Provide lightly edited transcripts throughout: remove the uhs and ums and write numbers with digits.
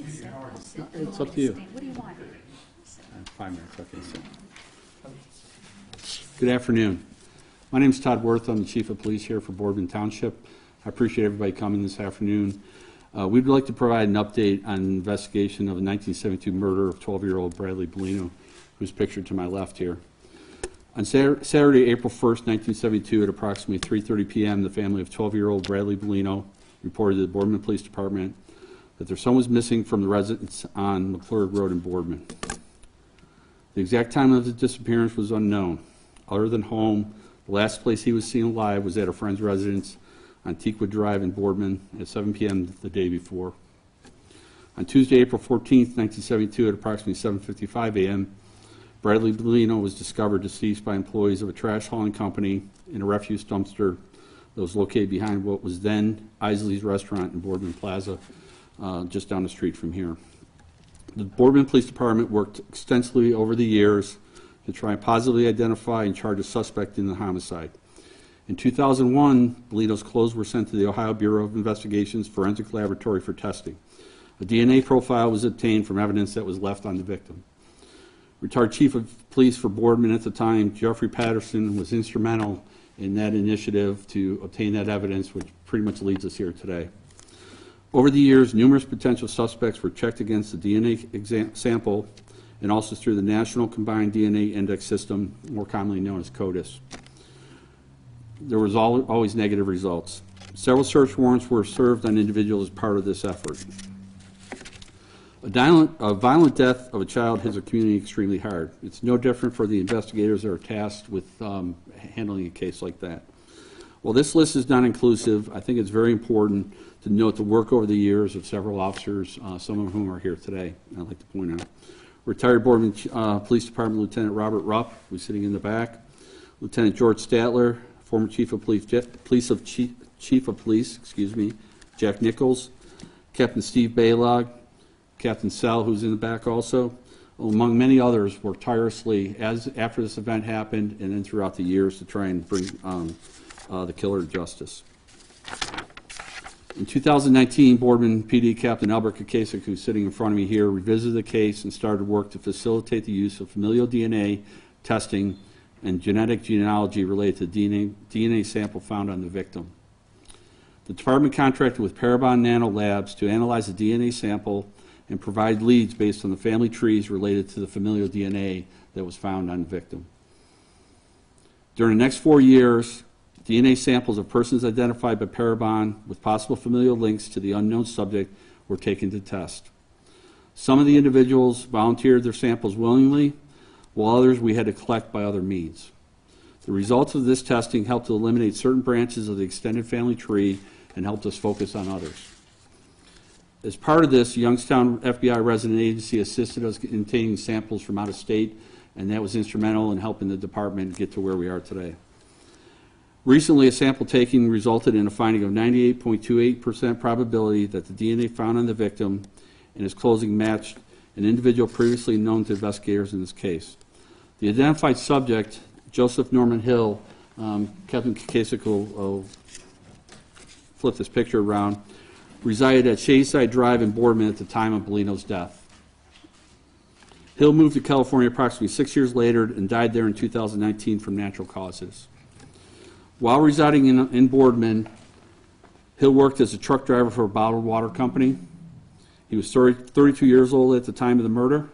sit? I'll sit. It's up to you. What do you want? 5 minutes, okay. So. Good afternoon. My name is Todd Worth. I'm the Chief of Police here for Boardman Township. I appreciate everybody coming this afternoon. We'd like to provide an update on an investigation of a 1972 murder of 12-year-old Bradley Bellino, who's pictured to my left here. On Saturday, April 1st, 1972, at approximately 3:30 p.m., the family of 12-year-old Bradley Bellino reported to the Boardman Police Department that their son was missing from the residence on McClurg Road in Boardman. The exact time of his disappearance was unknown. Other than home, the last place he was seen alive was at a friend's residence on Teakwood Drive in Boardman at 7 p.m. the day before. On Tuesday, April 14th, 1972, at approximately 7:55 a.m., Bradley Bellino was discovered deceased by employees of a trash hauling company in a refuse dumpster that was located behind what was then Isley's Restaurant in Boardman Plaza, just down the street from here. The Boardman Police Department worked extensively over the years to try and positively identify and charge a suspect in the homicide. In 2001, Bellino's clothes were sent to the Ohio Bureau of Investigation's Forensic Laboratory for testing. A DNA profile was obtained from evidence that was left on the victim. Retired Chief of Police for Boardman at the time, Jeffrey Patterson, was instrumental in that initiative to obtain that evidence, which pretty much leads us here today. Over the years, numerous potential suspects were checked against the DNA sample and also through the National Combined DNA Index System, more commonly known as CODIS. There was always negative results. Several search warrants were served on individuals as part of this effort. A violent death of a child hits a community extremely hard. It's no different for the investigators that are tasked with handling a case like that. While this list is not inclusive, I think it's very important to note the work over the years of several officers, some of whom are here today, I'd like to point out. Retired Boardman Police Department Lieutenant Robert Rupp, who's sitting in the back. Lieutenant George Statler, former Chief of Police, Jack Nichols. Captain Steve Baylog, Captain Sal, who's in the back also, among many others, worked tirelessly after this event happened and then throughout the years to try and bring the killer to justice. In 2019, Boardman PD Captain Albert Kakasik, who's sitting in front of me here, revisited the case and started work to facilitate the use of familial DNA testing and genetic genealogy related to DNA sample found on the victim. The department contracted with Parabon Nano Labs to analyze the DNA sample and provide leads based on the family trees related to the familial DNA that was found on the victim. During the next 4 years, DNA samples of persons identified by Parabon with possible familial links to the unknown subject were taken to test. Some of the individuals volunteered their samples willingly, while others we had to collect by other means. The results of this testing helped to eliminate certain branches of the extended family tree and helped us focus on others. As part of this, Youngstown FBI resident agency assisted us in obtaining samples from out of state, and that was instrumental in helping the department get to where we are today. Recently, a sample taking resulted in a finding of 98.28% probability that the DNA found on the victim and his clothing matched an individual previously known to investigators in this case. The identified subject, Joseph Norman Hill, Captain Kakasik will flip this picture around, resided at Shadyside Drive in Boardman at the time of Bellino's death. Hill moved to California approximately 6 years later and died there in 2019 from natural causes. While residing in Boardman, Hill worked as a truck driver for a bottled water company. He was 32 years old at the time of the murder.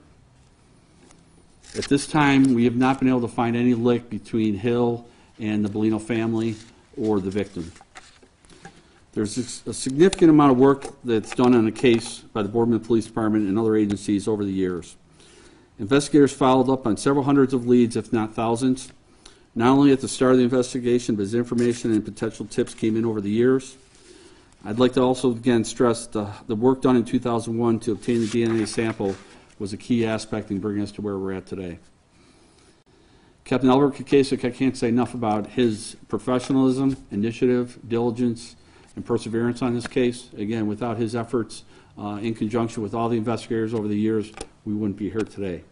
At this time, we have not been able to find any link between Hill and the Bellino family or the victim. There's a significant amount of work that's done on the case by the Boardman Police Department and other agencies over the years. Investigators followed up on several hundreds of leads, if not thousands, not only at the start of the investigation, but as information and potential tips came in over the years. I'd like to also again stress the work done in 2001 to obtain the DNA sample was a key aspect in bringing us to where we're at today. Captain Albert Kakasik, I can't say enough about his professionalism, initiative, diligence, and perseverance on this case. Again, without his efforts in conjunction with all the investigators over the years, we wouldn't be here today.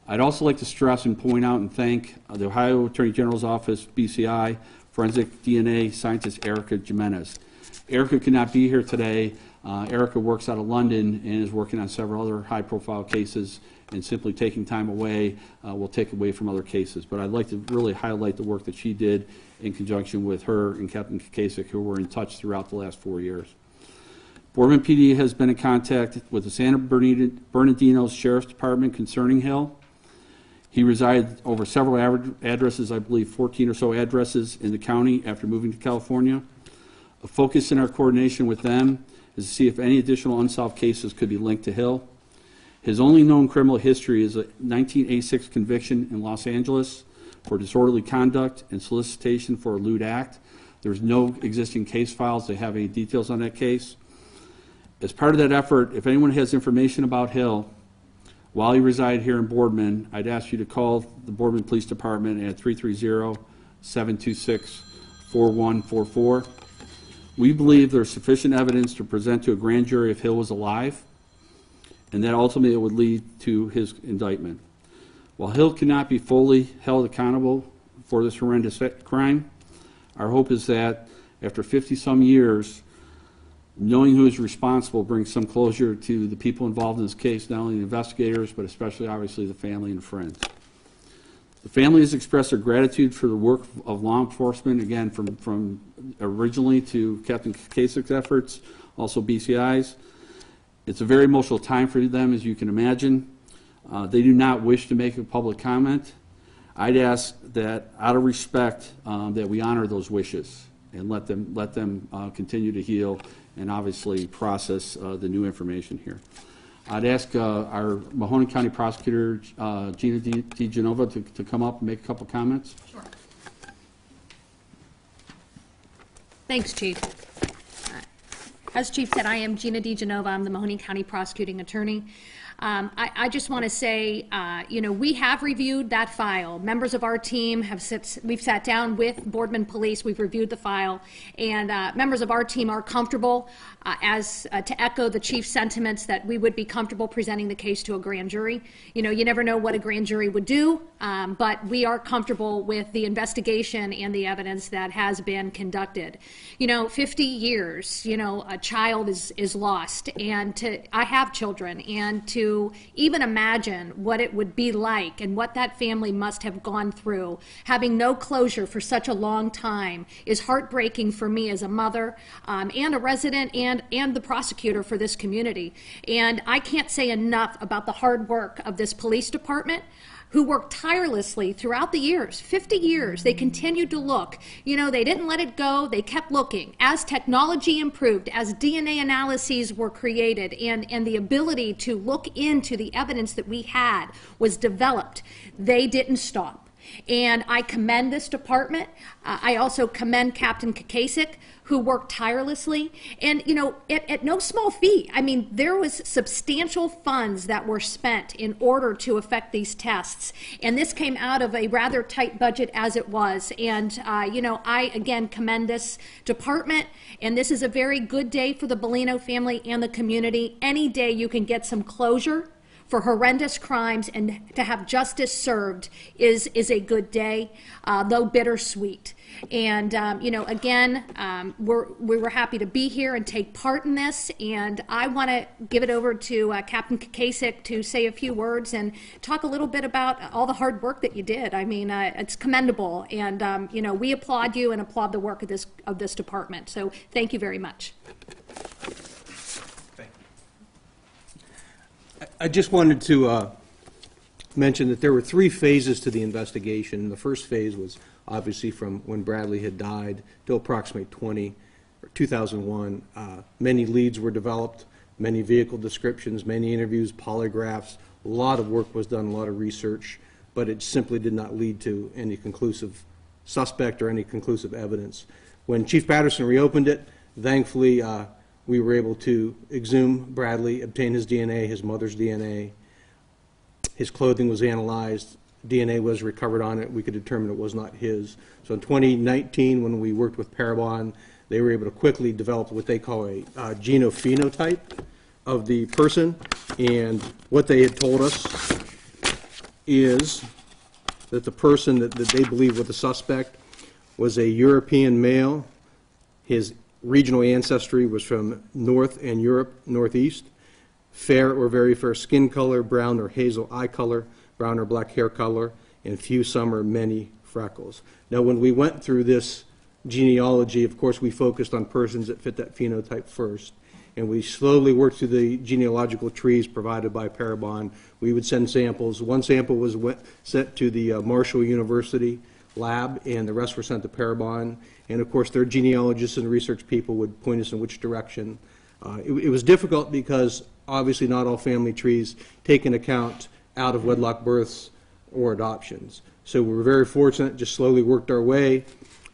I'd also like to stress and point out and thank the Ohio Attorney General's Office, BCI, forensic DNA scientist Erica Jimenez. Erica could not be here today. Erica works out of London and is working on several other high-profile cases, and simply taking time away will take away from other cases. But I'd like to really highlight the work that she did in conjunction with her and Captain Kasich, who were in touch throughout the last 4 years. Boardman PD has been in contact with the San Bernardino Sheriff's Department concerning Hill. He resided over several addresses, I believe 14 or so addresses in the county after moving to California. A focus in our coordination with them is to see if any additional unsolved cases could be linked to Hill. His only known criminal history is a 1986 conviction in Los Angeles for disorderly conduct and solicitation for a lewd act. There's no existing case files that have any details on that case. As part of that effort, if anyone has information about Hill while you reside here in Boardman, I'd ask you to call the Boardman Police Department at 330-726-4144. We believe there's sufficient evidence to present to a grand jury if Hill was alive, and that ultimately would lead to his indictment. While Hill cannot be fully held accountable for this horrendous crime, our hope is that after 50-some years, knowing who is responsible brings some closure to the people involved in this case, not only the investigators, but especially, obviously, the family and friends. The family has expressed their gratitude for the work of law enforcement, again, from originally to Captain Kasich's efforts, also BCI's. It's a very emotional time for them, as you can imagine. They do not wish to make a public comment. I'd ask that, out of respect, that we honor those wishes and let them continue to heal and obviously process the new information here. I'd ask our Mahoning County Prosecutor, Gina DiGenova, to come up and make a couple comments. Sure. Thanks, Chief. As Chief said, I am Gina DiGenova. I'm the Mahoning County Prosecuting Attorney. I just want to say, we have reviewed that file. Members of our team we've sat down with Boardman Police, we've reviewed the file, and members of our team are comfortable, to echo the Chief's sentiments, that we would be comfortable presenting the case to a grand jury. You never know what a grand jury would do, but we are comfortable with the investigation and the evidence that has been conducted. 50 years, a child is lost, and I have children, and to even imagine what it would be like and what that family must have gone through, having no closure for such a long time, is heartbreaking for me as a mother and a resident and the prosecutor for this community. And I can't say enough about the hard work of this police department, who worked tirelessly throughout the years, 50 years. They continued to look. They didn't let it go. They kept looking. As technology improved, as DNA analyses were created, and the ability to look into the evidence that we had was developed, they didn't stop. And I commend this department. I also commend Captain Kasich, who worked tirelessly. And, at no small fee. I mean, there was substantial funds that were spent in order to effect these tests. And this came out of a rather tight budget as it was. And, I, again, commend this department. And this is a very good day for the Bellino family and the community. Any day you can get some closure for horrendous crimes and to have justice served is a good day, though bittersweet. And, again, we were happy to be here and take part in this. And I want to give it over to Captain Kasich to say a few words and talk a little bit about all the hard work that you did. I mean, it's commendable. And, we applaud you and applaud the work of this department. So thank you very much. I just wanted to mention that there were 3 phases to the investigation. The first phase was obviously from when Bradley had died to approximately 2001. Many leads were developed, many vehicle descriptions, many interviews, polygraphs. A lot of work was done, a lot of research, but it simply did not lead to any conclusive suspect or any conclusive evidence. When Chief Patterson reopened it, thankfully, we were able to exhume Bradley, obtain his DNA, his mother's DNA. His clothing was analyzed. DNA was recovered on it. We could determine it was not his. So in 2019, when we worked with Parabon, they were able to quickly develop what they call a genophenotype of the person. And what they had told us is that the person that they believed was the suspect was a European male. His Regional ancestry was from North and Europe, Northeast. Fair or very fair skin color, brown or hazel eye color, brown or black hair color, and few, some, or many freckles. Now, when we went through this genealogy, of course, we focused on persons that fit that phenotype first. And we slowly worked through the genealogical trees provided by Parabon. We would send samples. One sample was sent to the Marshall University lab, and the rest were sent to Parabon. And of course, their genealogists and research people would point us in which direction. It was difficult because obviously not all family trees take into account out of wedlock births or adoptions. So we were very fortunate, just slowly worked our way.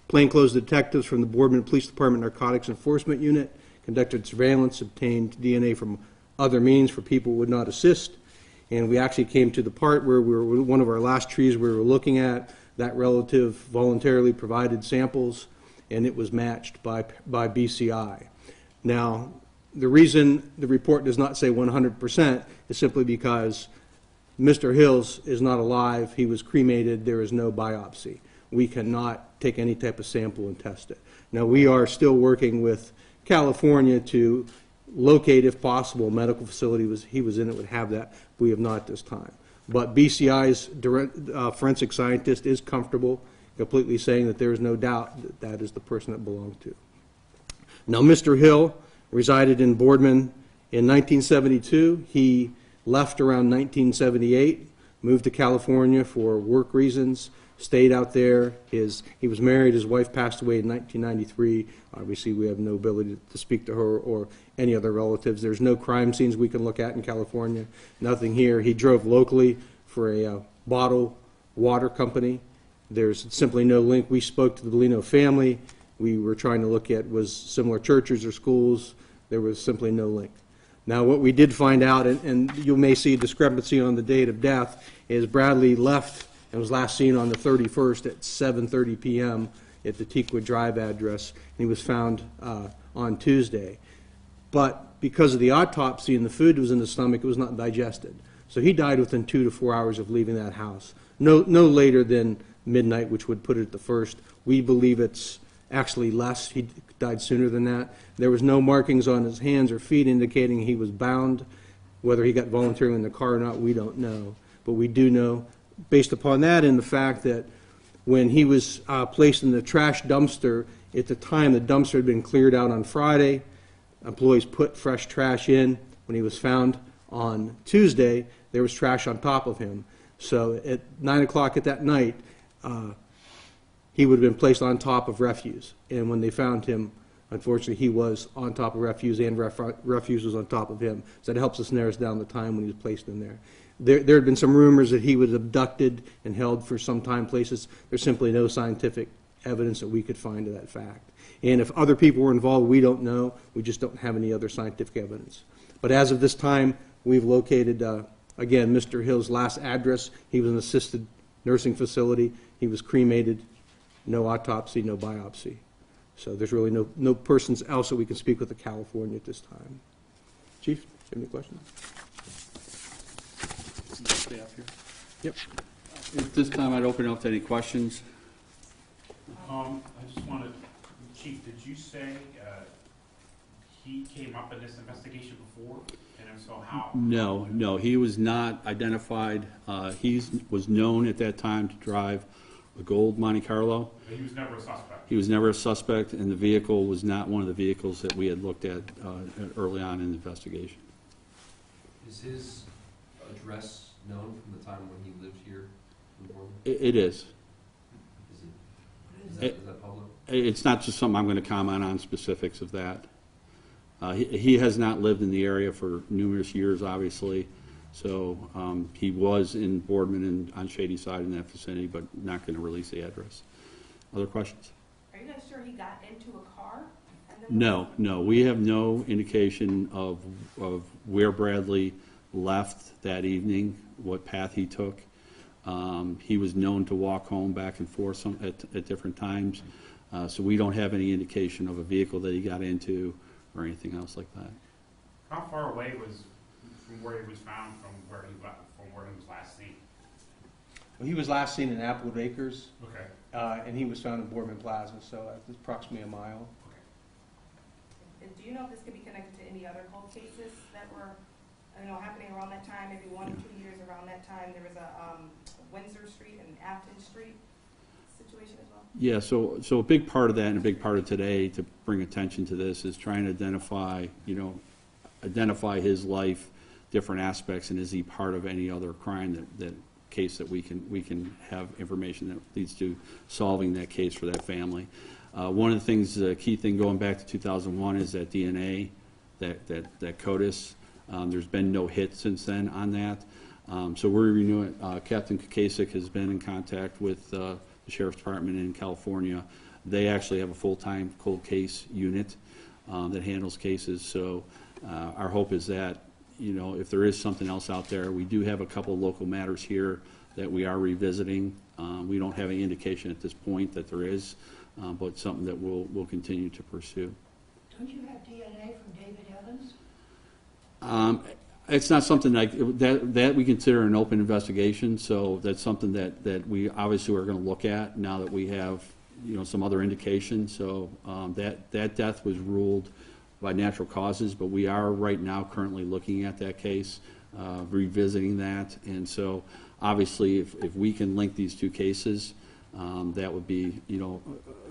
Plainclothes detectives from the Boardman Police Department Narcotics Enforcement Unit conducted surveillance, obtained DNA from other means for people who would not assist. And we actually came to the part where we were one of our last trees we were looking at. That relative voluntarily provided samples, and it was matched by BCI. Now, the reason the report does not say 100% is simply because Mr. Hills is not alive. He was cremated. There is no biopsy. We cannot take any type of sample and test it. Now, we are still working with California to locate, if possible, a medical facility he was in it would have that. We have not at this time. But BCI's forensic scientist is comfortable completely saying that there is no doubt that that is the person it belonged to. Now, Mr. Hill resided in Boardman in 1972. He left around 1978, moved to California for work reasons, stayed out there. He was married. His wife passed away in 1993. Obviously, we have no ability to speak to her or any other relatives. There's no crime scenes we can look at in California, nothing here. He drove locally for a bottled water company. There's simply no link. We spoke to the Bellino family. We were trying to look at was similar churches or schools. There was simply no link. Now, what we did find out, and you may see a discrepancy on the date of death, is Bradley left and was last seen on the 31st at 7:30 p.m. at the Teakwood Drive address, and he was found on Tuesday. But because of the autopsy and the food that was in the stomach, it was not digested. So he died within 2 to 4 hours of leaving that house. No later than midnight, which would put it at the first. We believe it's actually less. He died sooner than that. There was no markings on his hands or feet indicating he was bound. Whether he got voluntarily in the car or not, we don't know. But we do know, based upon that and the fact that when he was placed in the trash dumpster, at the time the dumpster had been cleared out on Friday, employees put fresh trash in. When he was found on Tuesday, there was trash on top of him. So at 9 o'clock at that night, he would have been placed on top of refuse. And when they found him, unfortunately, he was on top of refuse, and refuse was on top of him. So that helps us narrow down the time when he was placed in there. There had been some rumors that he was abducted and held for some time places. There's simply no scientific evidence that we could find of that fact. And if other people were involved, we don't know. We just don't have any other scientific evidence. But as of this time, we've located, again, Mr. Hill's last address. He was in an assisted nursing facility. He was cremated. No autopsy, no biopsy. So there's really no persons else that we can speak with in California at this time. Chief, do you have any questions? Staff here. Yep. At this time, I'd open it up to any questions. I just wanted, Chief, did you say he came up in this investigation before? And if so, how? No, he was not identified. He was known at that time to drive a gold Monte Carlo. But he was never a suspect? He was never a suspect, and the vehicle was not one of the vehicles that we had looked at early on in the investigation. Is his address known from the time when he lived here in Boardman? It is. Is that public? It's not just something I'm going to comment on specifics of that. He has not lived in the area for numerous years, obviously. So he was in Boardman and on Shady Side in that vicinity, but not going to release the address. Other questions? Are you guys sure he got into a car? No. We have no indication of where Bradley left that evening, what path he took. He was known to walk home back and forth at different times. So we don't have any indication of a vehicle that he got into or anything else like that. How far away was from where he was found from where he was last seen? Well, he was last seen in Applewood Acres, Okay. and he was found in Boardman Plaza, so it's approximately a mile. Okay. Do you know if this could be connected to any other cold cases that were, I don't know, happening around that time, maybe 1 or 2 years around that time? There was a Windsor Street and Afton Street situation as well? Yeah, so a big part of that and a big part of today to bring attention to this is trying to identify his life, different aspects, and is he part of any other crime that case that we can have information that leads to solving that case for that family. One of the things, the key thing going back to 2001 is that DNA, that CODIS. There's been no hit since then on that. So we're renewing. Captain Kasich has been in contact with the Sheriff's Department in California. They actually have a full-time cold case unit that handles cases. So our hope is that, if there is something else out there, we do have a couple of local matters here that we are revisiting. We don't have any indication at this point that there is, but something that we'll continue to pursue. Don't you have DNA from David Evans? It's not something like that we consider an open investigation, so that's something that we obviously are going to look at now that we have some other indication. So that death was ruled by natural causes, but we are right now currently looking at that case, revisiting that, and so obviously if we can link these two cases, that would be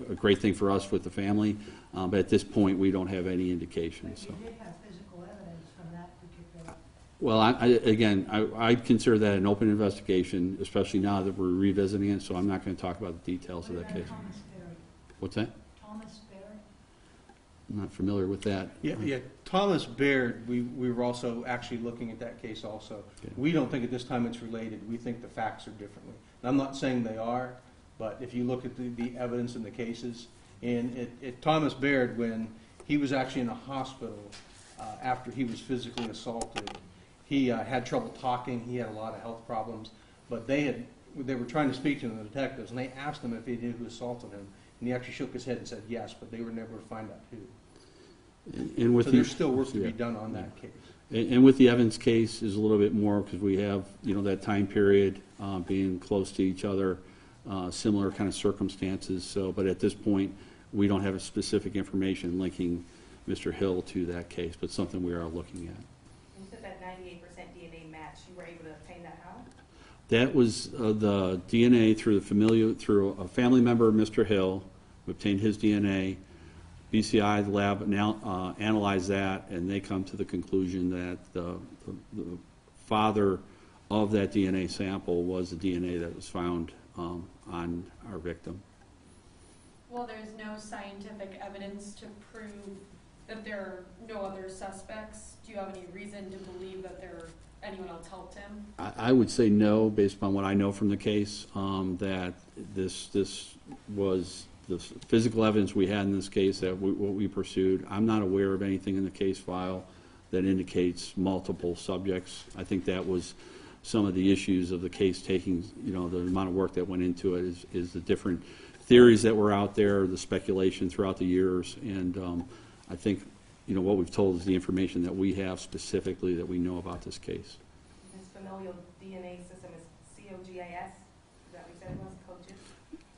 a great thing for us with the family, but at this point we don't have any indication. But you did have physical evidence from that particular. Well, I'd consider that an open investigation, especially now that we're revisiting it, so I'm not going to talk about the details of that case. Thomas Berry. What's that? Thomas Berry. I'm not familiar with that. Yeah, Thomas Baird, we were also actually looking at that case also. Okay. We don't think at this time it's related. We think the facts are differently. And I'm not saying they are, but if you look at the evidence in the cases, and Thomas Baird, when he was actually in a hospital after he was physically assaulted, he had trouble talking. He had a lot of health problems, but they were trying to speak to him, the detectives, and they asked him if he knew who assaulted him, and he actually shook his head and said yes, but they were never to find out who. And with So there's still work to be done on that case. And with the Evans case is a little bit more because we have that time period being close to each other, similar kind of circumstances. So, but at this point, we don't have a specific information linking Mr. Hill to that case, but something we are looking at. You said that 98% DNA match. You were able to obtain that how? That was the DNA through a family member of Mr. Hill. We obtained his DNA. BCI, the lab, now analyzed that, and they come to the conclusion that the father of that DNA sample was the DNA that was found on our victim. Well, there's no scientific evidence to prove that there are no other suspects. Do you have any reason to believe that anyone else helped him? I would say no, based upon what I know from the case, that this was the physical evidence we had in this case that what we pursued. I'm not aware of anything in the case file that indicates multiple subjects. I think that was some of the issues of the case taking, the amount of work that went into it is the different theories that were out there, the speculation throughout the years, and I think, what we've told is the information that we have specifically that we know about this case. This familial DNA system is COGIS? Is that what you said it was? COGIS?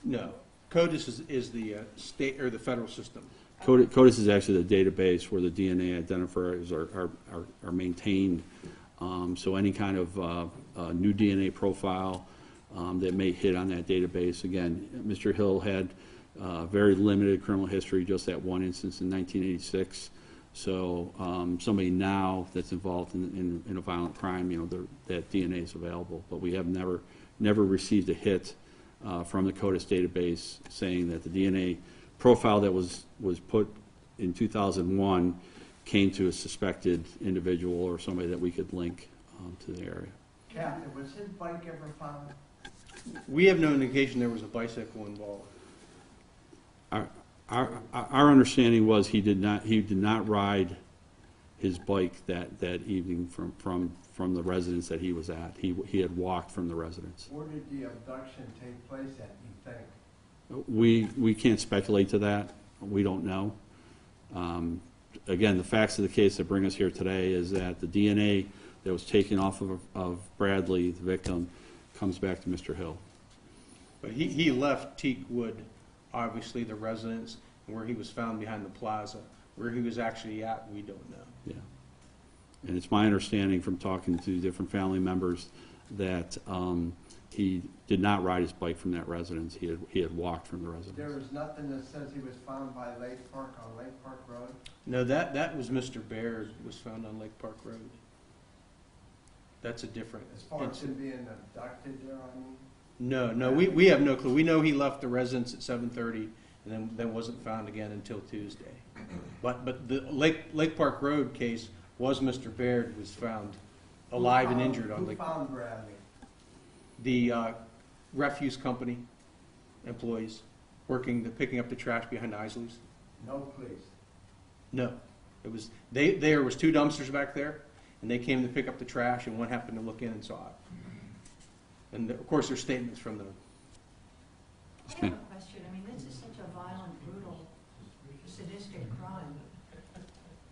No. CODIS is the state or the federal system. CODIS is actually the database where the DNA identifiers are maintained. So any kind of new DNA profile that may hit on that database. Again, Mr. Hill had very limited criminal history, just that one instance in 1986. So somebody now that's involved in a violent crime, that DNA is available. But we have never received a hit from the CODIS database saying that the DNA profile that was put in 2001 came to a suspected individual or somebody that we could link to the area. Captain, was his bike ever found? We have no indication there was a bicycle involved. Our understanding was he did not ride his bike that evening from the residence that he was at. He had walked from the residence. Where did the abduction take place at, you think? We can't speculate to that. We don't know. Again, the facts of the case that bring us here today is that the DNA that was taken off of Bradley, the victim, comes back to Mr. Hill. But he left Teakwood, obviously the residence, where he was found behind the plaza, Where he was actually at, we don't know. Yeah. And it's my understanding from talking to different family members that he did not ride his bike from that residence. He had walked from the residence. There was nothing that says he was found by Lake Park on Lake Park Road? No, that was Mr. Baird, was found on Lake Park Road. That's a different As far as him incident. being abducted there, I mean? No, we have no clue. We know he left the residence at 7:30 and then wasn't found again until Tuesday. But the Lake Park Road case was Mr. Baird was found alive and injured on Lake. Who found Bradley? The refuse company employees picking up the trash behind Isley's. No police. No, it was there was 2 dumpsters back there, and they came to pick up the trash, and one happened to look in and saw it. And of course, there's statements from them. I have a question. I mean, this is such a violent, brutal, sadistic crime.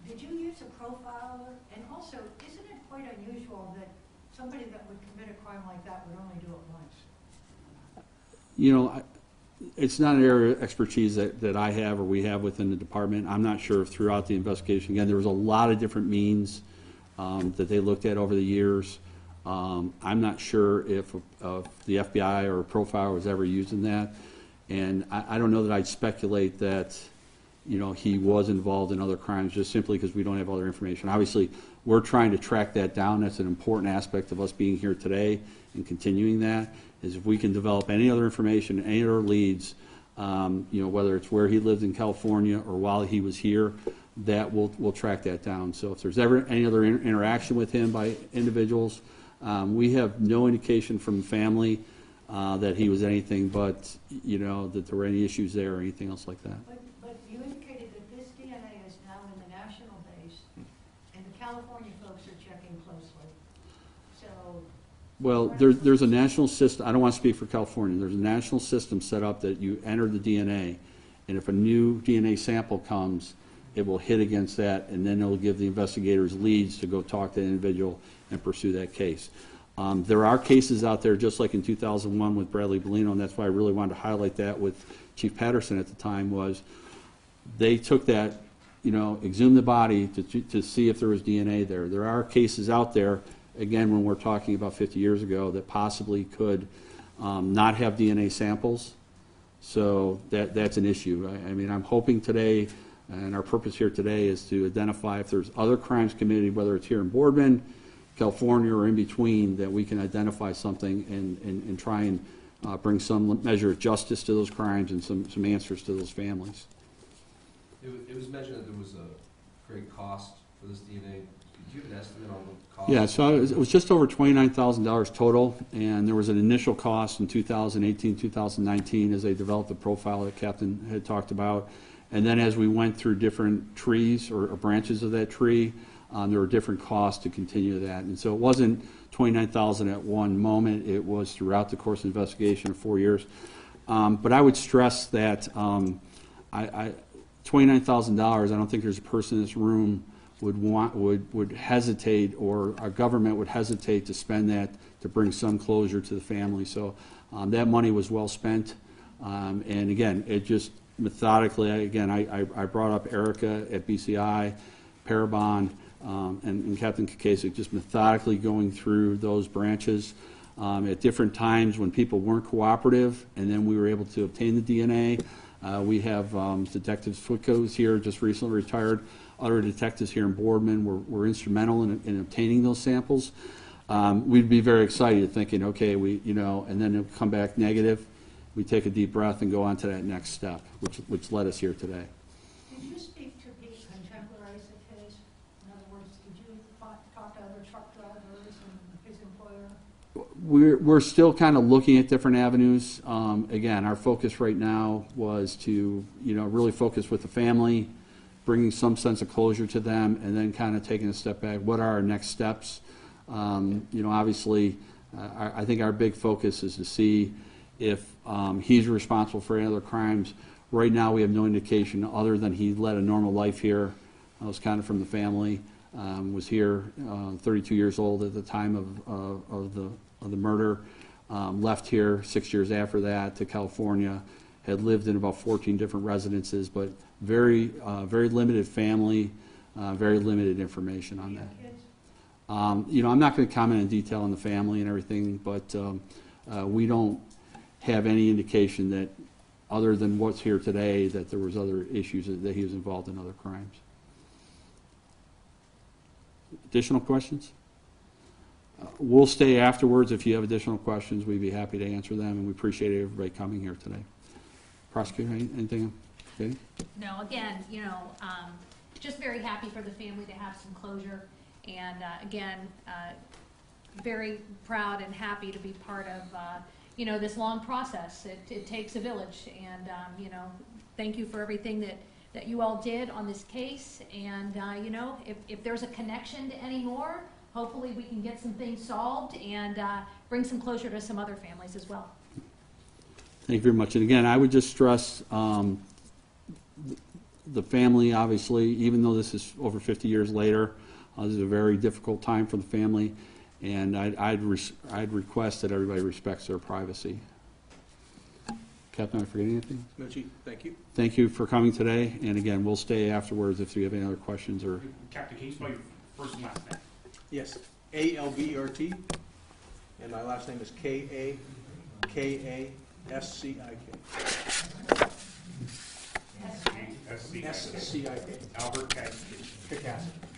Did you use a profiler? And also, isn't it quite unusual that somebody that would commit a crime like that would only do it once? You know, it's not an area of expertise that I have or we have within the department. I'm not sure if throughout the investigation, again, there was a lot of different means that they looked at over the years. I'm not sure if the FBI or a profiler was ever using that. And I don't know that I'd speculate that, you know, he was involved in other crimes just simply because we don't have other information. Obviously, we're trying to track that down. That's an important aspect of us being here today and continuing that, is if we can develop any other information, any other leads, you know, whether it's where he lived in California or while he was here, that we'll track that down. So if there's ever any other interaction with him by individuals, we have no indication from the family that he was anything but, you know, that there were any issues there or anything else like that. But you indicated that this DNA is now in the national base, and the California folks are checking closely. So, Well, there's a national system, I don't want to speak for California, there's a national system set up that you enter the DNA, and if a new DNA sample comes, it will hit against that, and then it'll give the investigators leads to go talk to the individual and pursue that case. There are cases out there, just like in 2001 with Bradley Bellino, and that's why I really wanted to highlight that with Chief Patterson at the time, was they took that, you know, exhumed the body to see if there was DNA there. There are cases out there, again, when we're talking about 50 years ago, that possibly could not have DNA samples. So that's an issue. I mean, I'm hoping today, and our purpose here today is to identify if there's other crimes committed, whether it's here in Boardman, California, or in between, that we can identify something and try and bring some measure of justice to those crimes and some answers to those families. It was mentioned that there was a great cost for this DNA. Do you have an estimate on the cost? Yeah, so it was just over $29,000 total, and there was an initial cost in 2018, 2019 as they developed the profile that Captain had talked about. And then as we went through different trees or branches of that tree, there were different costs to continue that. And so it wasn't $29,000 at one moment. It was throughout the course of investigation of 4 years. But I would stress that $29,000, I don't think there's a person in this room would hesitate, or our government would hesitate to spend that to bring some closure to the family. So that money was well spent. And again, it just methodically, again, I brought up Erica at BCI, Parabon, and Captain Kakasik, just methodically going through those branches at different times when people weren't cooperative, and then we were able to obtain the DNA. We have Detective Switko's here, just recently retired. Other detectives here in Boardman were instrumental in obtaining those samples. We'd be very excited, thinking, okay, and then it'll come back negative. We take a deep breath and go on to that next step, which led us here today. did you speak to Pete contemporarize the case? In other words, did you talk to other truck drivers and his employer? We're still kind of looking at different avenues. Again, our focus right now was to, really focus with the family, bringing some sense of closure to them, and then kind of taking a step back. What are our next steps? Obviously, I think our big focus is to see if he's responsible for any other crimes. Right now, we have no indication other than he led a normal life here. I was kind of from the family, was here, 32 years old at the time of the murder, left here 6 years after that to California, had lived in about 14 different residences, but very, very limited family, very limited information on that. You know, I'm not going to comment in detail on the family and everything, but we don't have any indication that, other than what's here today, that there was other issues, that he was involved in other crimes. Additional questions? We'll stay afterwards. If you have additional questions, we'd be happy to answer them, and we appreciate everybody coming here today. Prosecutor, anything? Okay. No, again, you know, just very happy for the family to have some closure, and again, very proud and happy to be part of, you know, this long process. It takes a village, and you know, thank you for everything that you all did on this case, and you know, if there's a connection to any more, hopefully we can get some things solved and bring some closure to some other families as well. Thank you very much. And again, I would just stress the family, obviously, even though this is over 50 years later, this is a very difficult time for the family, and I'd request that everybody respects their privacy. Captain, am I forgetting anything? No, Chief, thank you. Thank you for coming today, and again, we'll stay afterwards if you have any other questions or... Captain, can you spell your first and last name? Yes, Albert, and my last name is Kakascik. S-C-I-K. Albert Kakascik.